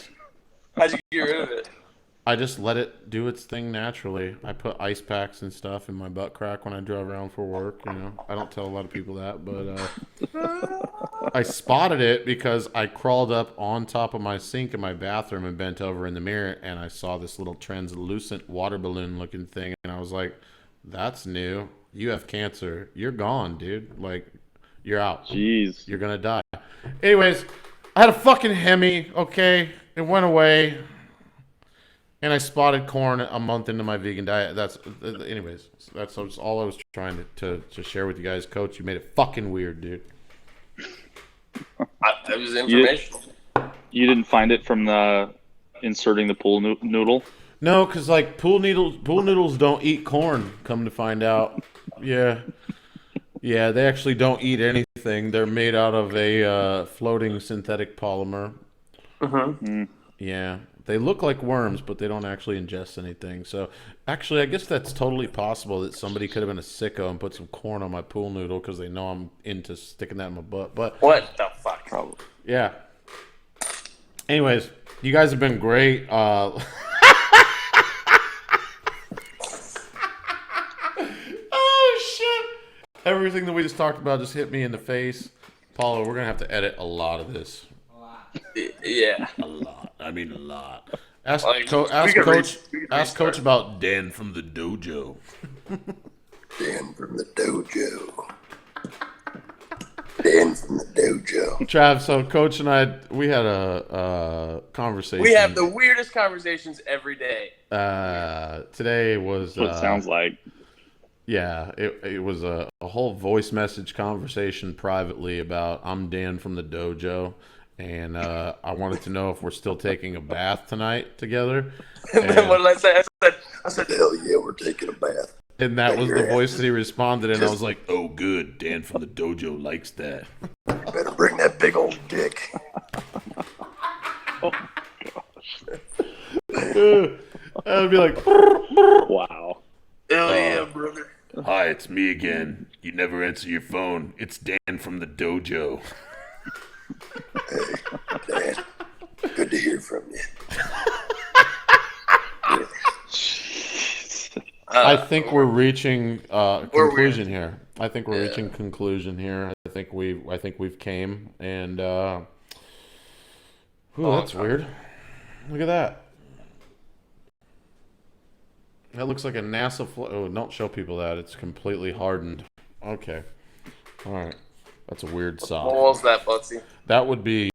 How'd you get rid of it? I just let it do its thing naturally. I put ice packs and stuff in my butt crack when I drive around for work. You know, I don't tell a lot of people that, but I spotted it because I crawled up on top of my sink in my bathroom and bent over in the mirror, and I saw this little translucent water balloon looking thing, and I was like, "That's new. You have cancer. You're gone, dude. Like, you're out. Jeez. You're gonna die." Anyways, I had a fucking Hemi. Okay, it went away. And I spotted corn a month into my vegan diet. That's all I was trying to share with you guys. Coach, you made it fucking weird, dude. That was information. You didn't find it from the inserting the pool noodle? No, because like pool noodles don't eat corn. Come to find out, yeah, they actually don't eat anything. They're made out of a floating synthetic polymer. Yeah. They look like worms, but they don't actually ingest anything. So, actually, I guess that's totally possible that somebody could have been a sicko and put some corn on my pool noodle because they know I'm into sticking that in my butt. But what the fuck? Probably. Yeah. Anyways, you guys have been great. Oh, shit. Everything that we just talked about just hit me in the face. Paulo, we're going to have to edit a lot of this. Yeah. A lot. I mean, a lot. Ask Like, Coach about Dan from the dojo. Dan from the dojo. Dan from the dojo. Trav, so Coach and I, we had a conversation. We have the weirdest conversations every day. Today was... That's what it sounds like. Yeah, it was a whole voice message conversation privately about I'm Dan from the dojo. And I wanted to know if we're still taking a bath tonight together. And then what did I say? I said, Hell yeah, we're taking a bath. And that was the voice that he responded, and I was like, "Oh, good, Dan from the dojo likes that." You better bring that big old dick. Oh, gosh. I'd be like, Wow. hell yeah, brother. "Hi, it's me again. You never answer your phone. It's Dan from the dojo." Hey, Dan, good to hear from you. I think we're reaching conclusion here. I think we're reaching conclusion here. I think we've came, and that's weird. Look at that. That looks like a NASA Oh, don't show people that. It's completely hardened. Okay. All right. That's a weird sock. What was that, Buttsy? That would be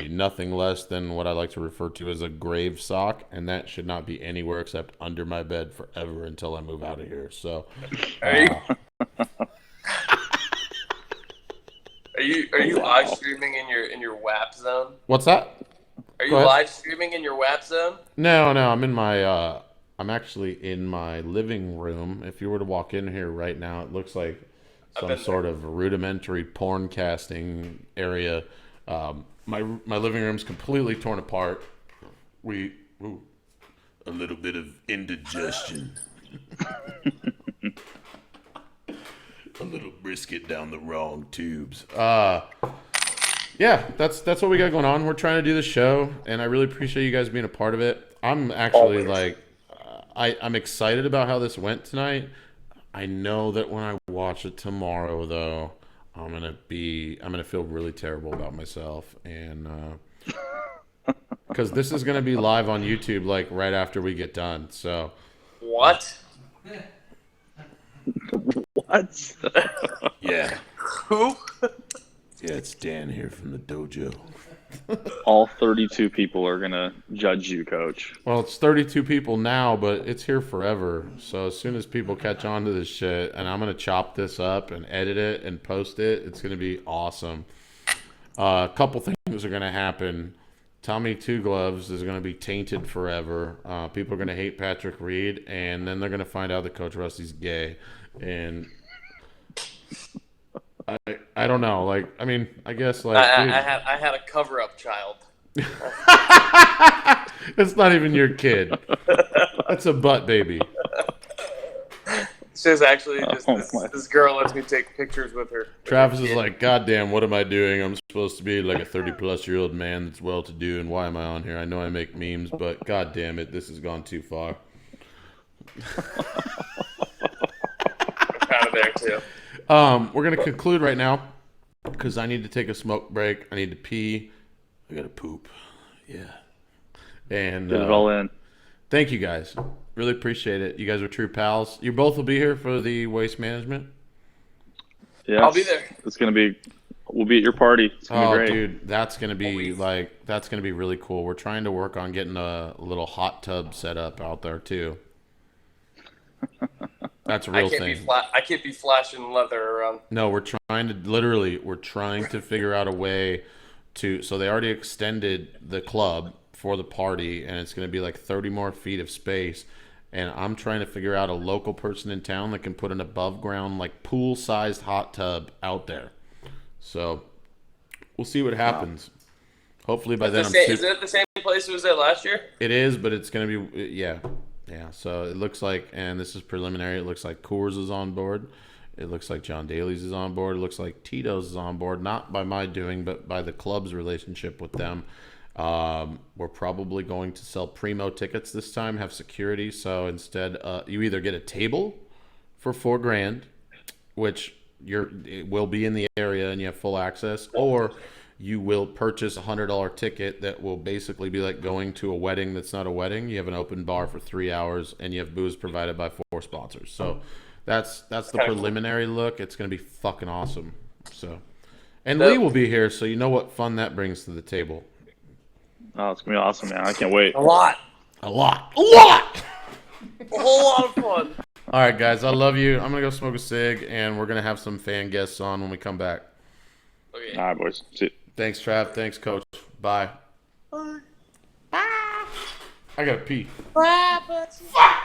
nothing less than what I like to refer to as a grave sock, and that should not be anywhere except under my bed forever until I move out of here. So, Are you live streaming in your WAP zone? what's that? Are you Go ahead. live streaming in your WAP zone? No, I'm in my. I'm actually in my living room. If you were to walk in here right now, it looks like some sort of rudimentary porn casting area. My living room's completely torn apart. A little bit of indigestion. A little brisket down the wrong tubes. Yeah, that's what we got going on. We're trying to do the show, and I really appreciate you guys being a part of it. I'm actually I'm excited about how this went tonight. I know that when I watch it tomorrow, though, I'm gonna feel really terrible about myself, and because this is gonna be live on YouTube like right after we get done. So What? What? yeah, Who? yeah, it's Dan here from the dojo. All 32 people are gonna judge you, Coach. Well, it's 32 people now, but it's here forever. So as soon as people catch on to this shit, and I'm going to chop this up and edit it and post it, it's going to be awesome. A couple things are going to happen. Tommy Two Gloves is going to be tainted forever. People are going to hate Patrick Reed, and then they're going to find out that Coach Rusty's gay. And I don't know. Like, I mean, I guess, like, I had a cover-up child. It's not even your kid. That's a butt baby. It's just actually this girl lets me take pictures with her. Travis is like, God damn, what am I doing? I'm supposed to be like a 30-plus-year-old man that's well-to-do, and why am I on here? I know I make memes, but God damn it, this has gone too far. Kind of there, too. We're going to conclude right now because I need to take a smoke break. I need to pee. I got to poop. Yeah. And Get it all in. Thank you guys. Really appreciate it. You guys are true pals. You both will be here for the waste management? Yes. I'll be there. We'll be at your party. It's gonna be great. Dude, that's gonna be really cool. We're trying to work on getting a little hot tub set up out there too. That's a real thing. I can't be flashing leather around. No, we're trying to figure out a way to. So they already extended the club for the party, and it's going to be like 30 more feet of space. And I'm trying to figure out a local person in town that can put an above ground, like pool-sized hot tub out there. So we'll see what happens. Hopefully by then is it the same place it was at last year? It is, but it's going to be yeah. So it looks like, and this is preliminary. It looks like Coors is on board. It looks like John Daly's is on board. It looks like Tito's is on board, not by my doing, but by the club's relationship with them. We're probably going to sell primo tickets this time, have security. So instead, you either get a table for $4,000, which it will be in the area and you have full access, or you will purchase a $100 ticket that will basically be like going to a wedding that's not a wedding. You have an open bar for 3 hours and you have booze provided by 4 sponsors. So that's the preliminary look. It's going to be fucking awesome. So, and Lee will be here, so you know what fun that brings to the table. Oh, it's going to be awesome, man. I can't wait. A lot. A whole lot of fun. All right, guys, I love you. I'm going to go smoke a cig, and we're going to have some fan guests on when we come back. Okay. All right, boys. See you. Thanks, Trav. Thanks, Coach. Bye. Bye. I got to pee. Bye, Buttsy. Fuck!